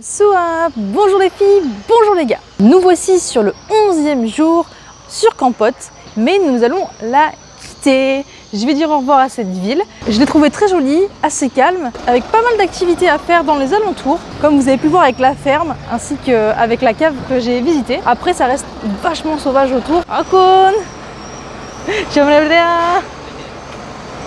Soa, bonjour les filles, bonjour les gars. Nous voici sur le 11e jour sur Kampot, mais nous allons la quitter. Je vais dire au revoir à cette ville. Je l'ai trouvée très jolie, assez calme, avec pas mal d'activités à faire dans les alentours, comme vous avez pu voir avec la ferme, ainsi qu'avec la cave que j'ai visitée. Après, ça reste vachement sauvage autour. Akon,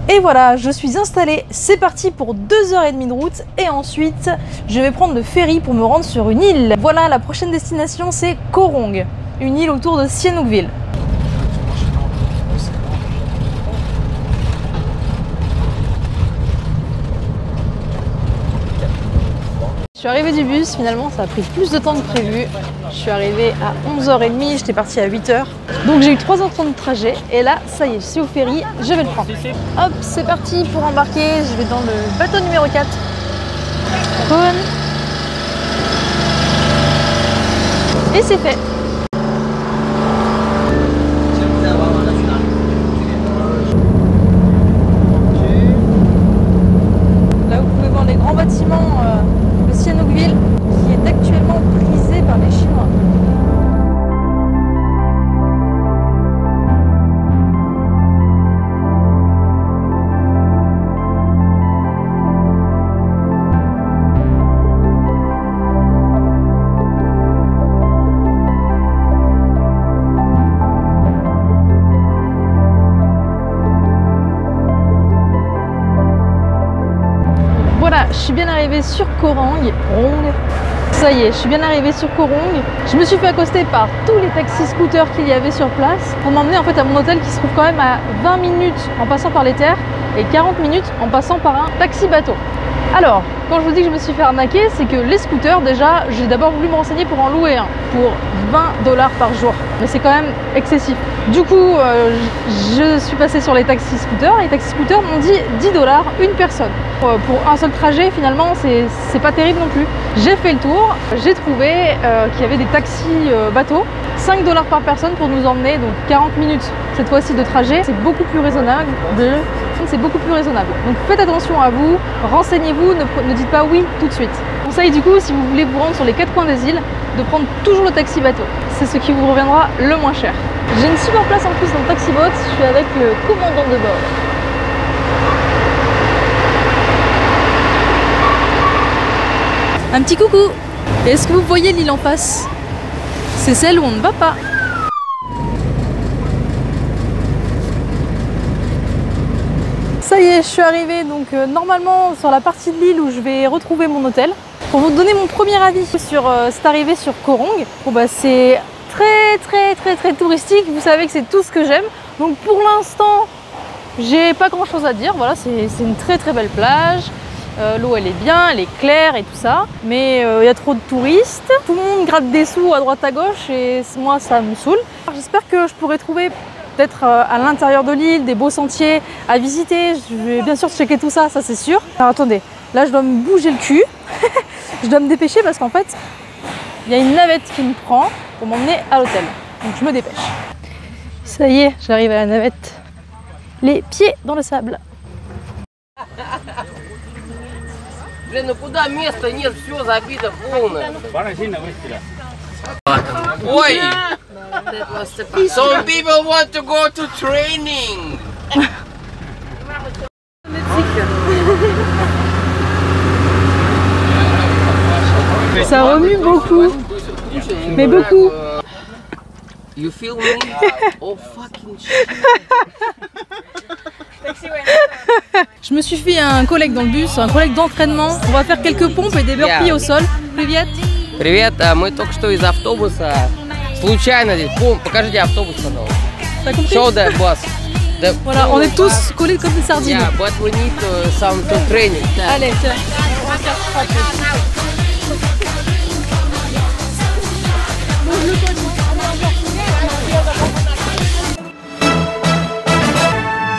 et voilà, je suis installée, c'est parti pour 2h30 de route et ensuite je vais prendre le ferry pour me rendre sur une île. Voilà, la prochaine destination c'est Koh Rong, une île autour de Sihanoukville. Je suis arrivée du bus, finalement ça a pris plus de temps que prévu. Je suis arrivée à 11h30, j'étais partie à 8h. Donc j'ai eu 3h30 de trajet et là, ça y est, je suis au ferry, je vais le prendre. Hop, c'est parti pour embarquer, je vais dans le bateau numéro 4. Et c'est fait. Là vous pouvez voir les grands bâtiments de Sihanoukville qui est actuellement prisé par les Chinois. Voilà, je suis bien arrivée sur Koh Rong. Ça y est, je suis bien arrivée sur Koh Rong. Je me suis fait accoster par tous les taxis-scooters qu'il y avait sur place pour m'emmener en fait à mon hôtel qui se trouve quand même à 20 minutes en passant par les terres et 40 minutes en passant par un taxi-bateau. Alors, quand je vous dis que je me suis fait arnaquer, c'est que les scooters, déjà, j'ai d'abord voulu me renseigner pour en louer un pour 20$ par jour. Mais c'est quand même excessif. Du coup, je suis passée sur les taxis-scooters. Les taxis-scooters m'ont dit 10$ une personne. Pour un seul trajet, finalement, c'est pas terrible non plus. J'ai fait le tour. J'ai trouvé qu'il y avait des taxis-bateaux. 5$ par personne pour nous emmener, donc 40 minutes cette fois-ci de trajet. C'est beaucoup plus raisonnable. C'est beaucoup plus raisonnable. Donc faites attention à vous, renseignez-vous, ne dites pas oui tout de suite. Conseil du coup, si vous voulez vous rendre sur les 4 coins des îles, de prendre toujours le taxi-bateau. C'est ce qui vous reviendra le moins cher. J'ai une super place en plus dans le taxi-boat, je suis avec le commandant de bord. Un petit coucou. Est-ce que vous voyez l'île en face? C'est celle où on ne va pas. Ça y est, je suis arrivée donc normalement sur la partie de l'île où je vais retrouver mon hôtel. Pour vous donner mon premier avis sur cette arrivée sur Koh Rong, bon, bah, c'est très touristique, vous savez que c'est tout ce que j'aime. Donc pour l'instant, j'ai pas grand chose à dire, voilà, c'est une très belle plage. L'eau elle est bien, elle est claire et tout ça, mais il y a trop de touristes. Tout le monde gratte des sous à droite à gauche et moi ça me saoule. J'espère que je pourrai trouver peut-être à l'intérieur de l'île des beaux sentiers à visiter. Je vais bien sûr checker tout ça, ça c'est sûr. Alors attendez, là je dois me bouger le cul. Je dois me dépêcher parce qu'en fait il y a une navette qui me prend pour m'emmener à l'hôtel. Donc je me dépêche. Ça y est, j'arrive à la navette. Les pieds dans le sable. Блин, ну куда места нет, все забито полное. Ой! Some people want to go to training. Ça remue beaucoup, mais beaucoup. You feel me? Oh fucking shit. Je me suis fait un collègue dans le bus, un collègue d'entraînement. On va faire quelques pompes et des burpees au sol. Привет. Привет, мы только что из автобуса. Случайно здесь. Покажите автобус, пожалуйста. T'as compris? Show the bus. Voilà, on est tous collés comme des sardines. Yeah, but we need some training. Allez, tiens.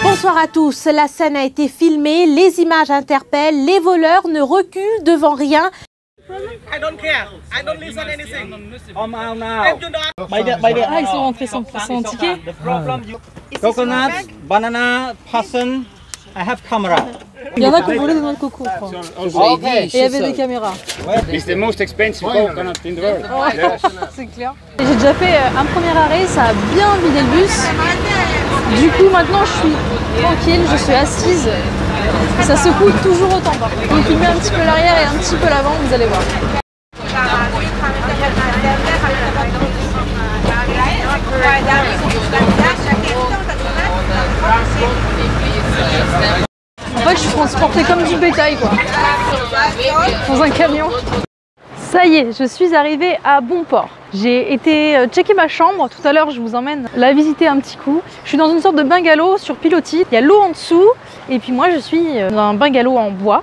Bonsoir à tous, la scène a été filmée, les images interpellent, les voleurs ne reculent devant rien. I don't care. I don't listen anything. I'm out now. I do not. Ah, ils sont rentrés sans ticket. Coconuts, banana, passion, I have camera. Il y en a qui ont volé des noix de coco, je crois. Ok, Et il y avait des caméras. It's the most expensive coconut in the world. Ouais, c'est clair. J'ai déjà fait un premier arrêt, ça a bien vidé le bus. Du coup, maintenant, je suis tranquille, je suis assise. Ça secoue toujours autant. Donc, il met un petit peu l'arrière et un petit peu l'avant, vous allez voir. En fait, je suis transportée comme du bétail, quoi. Dans un camion. Ça y est, je suis arrivée à bon port. J'ai été checker ma chambre. Tout à l'heure, je vous emmène la visiter un petit coup. Je suis dans une sorte de bungalow sur pilotis. Il y a l'eau en dessous. Et puis moi, je suis dans un bungalow en bois.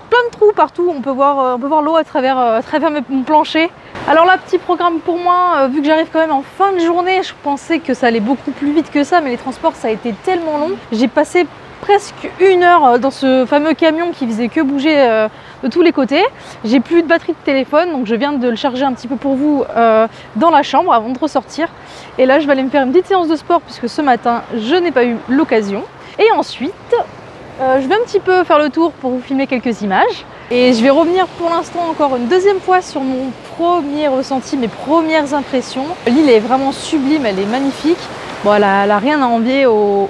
Plein de trous partout. On peut voir l'eau à travers mon plancher. Alors là, petit programme pour moi. Vu que j'arrive quand même en fin de journée, je pensais que ça allait beaucoup plus vite que ça. Mais les transports, ça a été tellement long. J'ai passé presque 1 heure dans ce fameux camion qui faisait que bouger de tous les côtés. J'ai plus de batterie de téléphone, donc je viens de le charger un petit peu pour vous dans la chambre avant de ressortir. Et là, je vais aller me faire une petite séance de sport puisque ce matin, je n'ai pas eu l'occasion. Et ensuite, je vais un petit peu faire le tour pour vous filmer quelques images. Et je vais revenir pour l'instant encore une deuxième fois sur mon premier ressenti, mes premières impressions. L'île est vraiment sublime, elle est magnifique. Bon, elle a rien à envier aux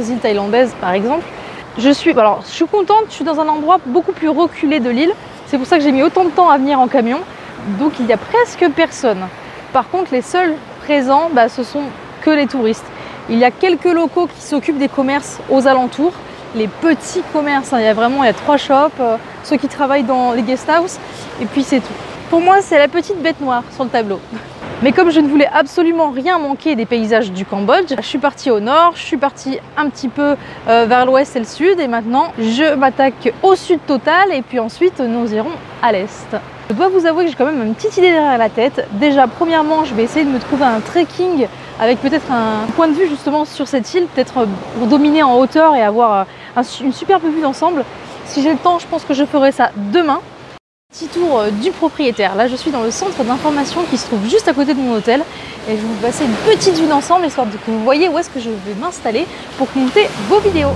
îles thaïlandaises par exemple. Je suis contente, je suis dans un endroit beaucoup plus reculé de l'île. C'est pour ça que j'ai mis autant de temps à venir en camion. Donc il n'y a presque personne. Par contre, les seuls présents, ce sont que les touristes. Il y a quelques locaux qui s'occupent des commerces aux alentours. Les petits commerces, il y a 3 shops, ceux qui travaillent dans les guest house, et puis c'est tout. Pour moi, c'est la petite bête noire sur le tableau. Mais comme je ne voulais absolument rien manquer des paysages du Cambodge, je suis partie au nord, je suis partie un petit peu vers l'ouest et le sud, et maintenant je m'attaque au sud total, et puis ensuite nous irons à l'est. Je dois vous avouer que j'ai quand même une petite idée derrière la tête. Déjà, premièrement, je vais essayer de me trouver un trekking avec peut-être un point de vue justement sur cette île, peut-être pour dominer en hauteur et avoir une superbe vue d'ensemble. Si j'ai le temps, je pense que je ferai ça demain. Petit tour du propriétaire. Là, je suis dans le centre d'information qui se trouve juste à côté de mon hôtel. Et je vais vous passer une petite vue d'ensemble, histoire que vous voyez où est-ce que je vais m'installer pour monter vos vidéos.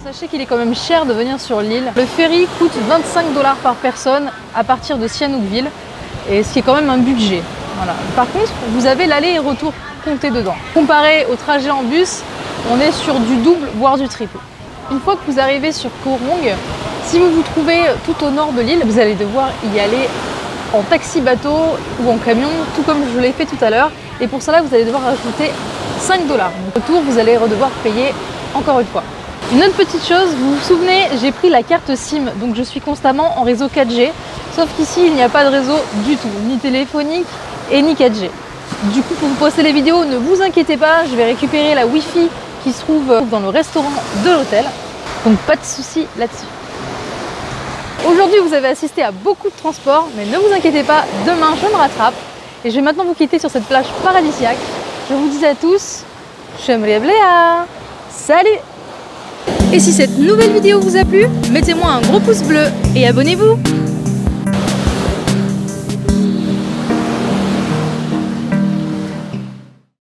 Sachez qu'il est quand même cher de venir sur l'île. Le ferry coûte 25 $ par personne à partir de Sihanoukville, et ce qui est quand même un budget. Voilà. Par contre, vous avez l'aller et retour compté dedans. Comparé au trajet en bus, on est sur du double, voire du triple. Une fois que vous arrivez sur Koh Rong, si vous vous trouvez tout au nord de l'île, vous allez devoir y aller en taxi-bateau ou en camion, tout comme je l'ai fait tout à l'heure. Et pour cela, vous allez devoir rajouter 5 $. Au retour, vous allez devoir payer encore une fois. Une autre petite chose, vous vous souvenez, j'ai pris la carte SIM, donc je suis constamment en réseau 4G, sauf qu'ici il n'y a pas de réseau du tout, ni téléphonique et ni 4G. Du coup, pour vous poster les vidéos, ne vous inquiétez pas, je vais récupérer la Wi-Fi qui se trouve dans le restaurant de l'hôtel, donc pas de souci là-dessus. Aujourd'hui, vous avez assisté à beaucoup de transports, mais ne vous inquiétez pas, demain je me rattrape et je vais maintenant vous quitter sur cette plage paradisiaque. Je vous dis à tous, Chemriebléa, salut! Et si cette nouvelle vidéo vous a plu, mettez-moi un gros pouce bleu et abonnez-vous!